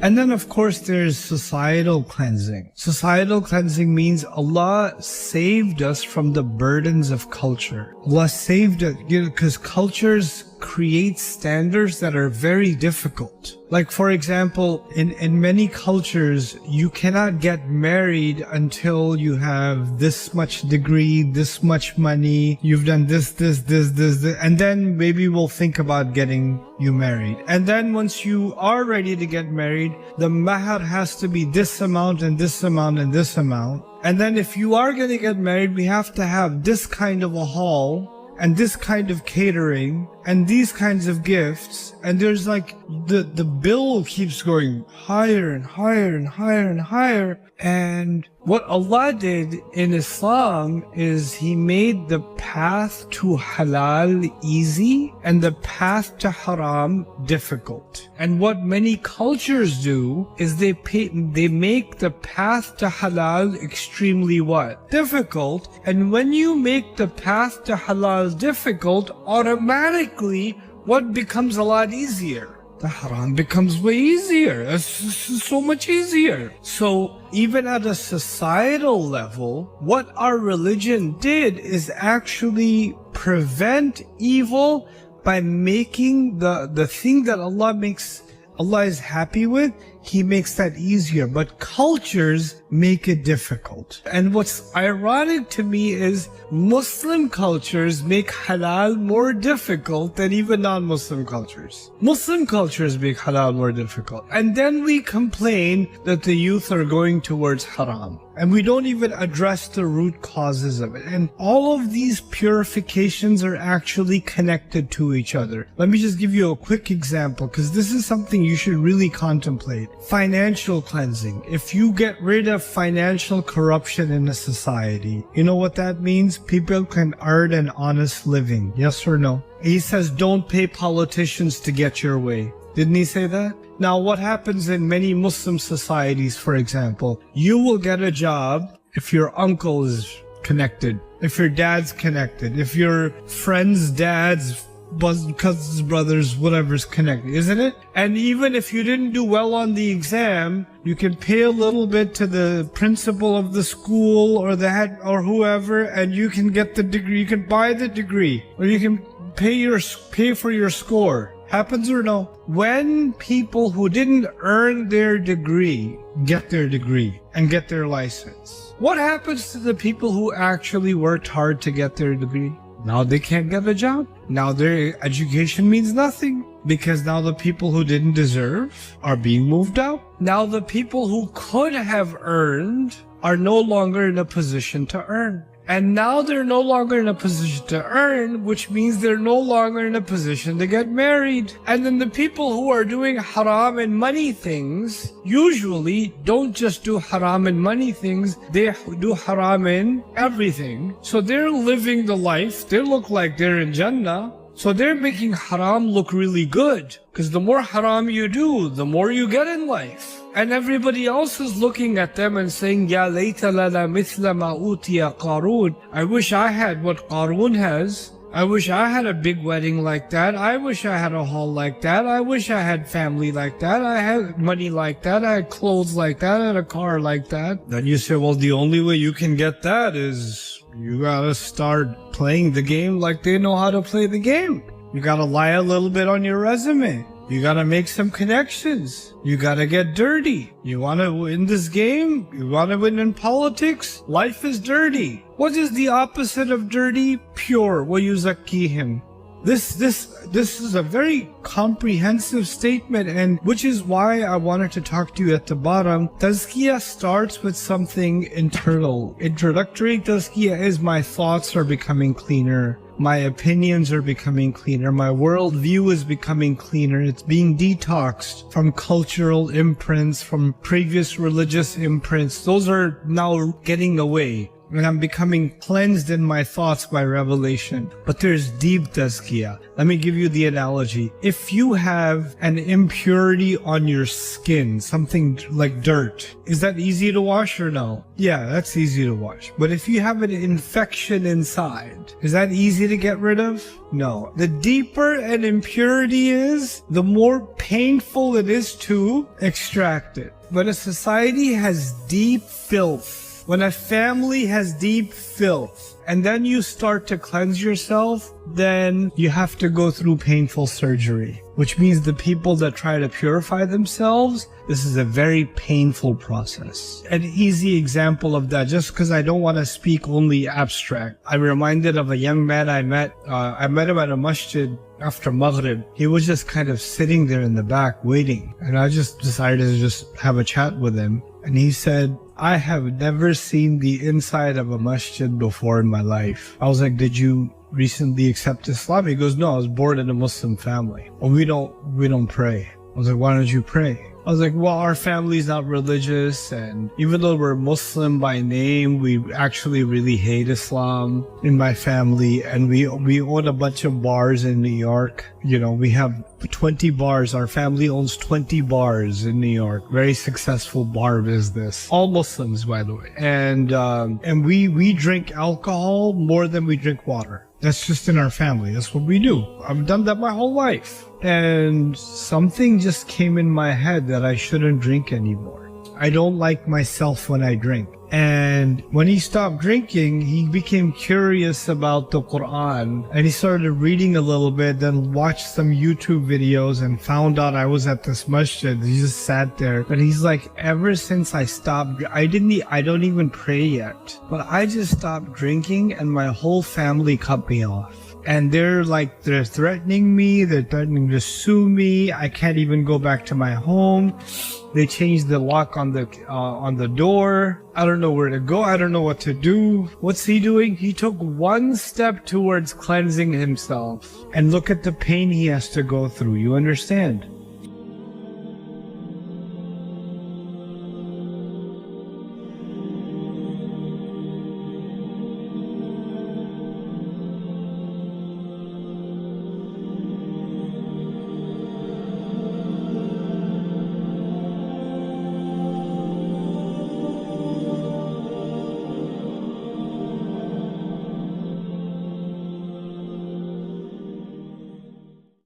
And then of course there's societal cleansing. Societal cleansing means Allah saved us from the burdens of culture. Allah saved us, because cultures create standards that are very difficult. Like for example, in many cultures, you cannot get married until you have this much degree, this much money, you've done this, and then maybe we'll think about getting you married. And then once you are ready to get married, the mahar has to be this amount and this amount and this amount. And then if you are going to get married, we have to have this kind of a hall and this kind of catering and these kinds of gifts. And there's like the bill keeps going higher and higher and higher and higher. And what Allah did in Islam is He made the path to halal easy and the path to haram difficult. And what many cultures do is they make the path to halal extremely what? Difficult. And when you make the path to halal difficult, automatically what becomes a lot easier? The haram becomes way easier. It's so much easier. So even at a societal level, what our religion did is actually prevent evil by making the thing that Allah is happy with, He makes that easier. But cultures make it difficult. And what's ironic to me is Muslim cultures make halal more difficult than even non-Muslim cultures. Muslim cultures make halal more difficult. And then we complain that the youth are going towards haram. And we don't even address the root causes of it. And all of these purifications are actually connected to each other. Let me just give you a quick example, because this is something you should really contemplate. Financial cleansing. If you get rid of financial corruption in a society, you know what that means? People can earn an honest living. Yes or no? He says, don't pay politicians to get your way. Didn't he say that? Now, what happens in many Muslim societies, for example, you will get a job if your uncle is connected, if your dad's connected, if your friend's dad's cousins, brothers, whatever's connected, isn't it? And even if you didn't do well on the exam, you can pay a little bit to the principal of the school or the head or whoever, and you can get the degree. You can buy the degree, or you can pay for your score. Happens or no? When people who didn't earn their degree get their degree and get their license, what happens to the people who actually worked hard to get their degree? Now they can't get a job. Now their education means nothing, because now the people who didn't deserve are being moved out. Now the people who could have earned are no longer in a position to earn. And now they're no longer in a position to earn, which means they're no longer in a position to get married. And then the people who are doing haram and money things usually don't just do haram and money things, they do haram in everything. So they're living the life, they look like they're in Jannah. So they're making haram look really good, because the more haram you do, the more you get in life. And everybody else is looking at them and saying, Ya layta lana mithla ma utiya Qarun. I wish I had what Qarun has. I wish I had a big wedding like that. I wish I had a hall like that. I wish I had family like that. I had money like that. I had clothes like that. I had a car like that. Then you say, well, the only way you can get that is you gotta start playing the game like they know how to play the game. You gotta lie a little bit on your resume. You gotta make some connections. You gotta get dirty. You wanna win this game? You wanna win in politics? Life is dirty. What is the opposite of dirty? Pure. وَيُزَكِّيهِمْ. This is a very comprehensive statement, and which is why I wanted to talk to you at the bottom. Tazkiyah starts with something internal. Introductory tazkiyah is my thoughts are becoming cleaner. My opinions are becoming cleaner. My worldview is becoming cleaner. It's being detoxed from cultural imprints, from previous religious imprints. Those are now getting away. and I'm becoming cleansed in my thoughts by revelation. But there's deep tazkiyah. Let me give you the analogy. If you have an impurity on your skin, something like dirt, is that easy to wash or no? Yeah, that's easy to wash. But if you have an infection inside, is that easy to get rid of? No. The deeper an impurity is, the more painful it is to extract it. When a society has deep filth, when a family has deep filth, and then you start to cleanse yourself, then you have to go through painful surgery, which means the people that try to purify themselves, this is a very painful process. An easy example of that, just because I don't want to speak only abstract, I'm reminded of a young man I met him at a masjid after Maghrib. He was just kind of sitting there in the back waiting, and I just decided to just have a chat with him. And he said, I have never seen the inside of a masjid before in my life. I was like, did you recently accept Islam? He goes, no, I was born in a Muslim family. Well, we don't pray. I was like, why don't you pray? I was like, well, our family's not religious, and even though we're Muslim by name, we actually really hate Islam in my family, and we own a bunch of bars in New York. You know, we have 20 bars. Our family owns 20 bars in New York. Very successful bar business. All Muslims, by the way. And we drink alcohol more than we drink water. That's just in our family. That's what we do. I've done that my whole life. And something just came in my head that I shouldn't drink anymore. I don't like myself when I drink. And when he stopped drinking, he became curious about the Quran, and he started reading a little bit, then watched some YouTube videos and found out I was at this masjid. He just sat there, and he's like, ever since I stopped, I don't even pray yet, but I just stopped drinking and my whole family cut me off. And they're threatening me, they're threatening to sue me, I can't even go back to my home. They changed the lock on the door. I don't know where to go, I don't know what to do. What's he doing? He took one step towards cleansing himself. And look at the pain he has to go through, you understand?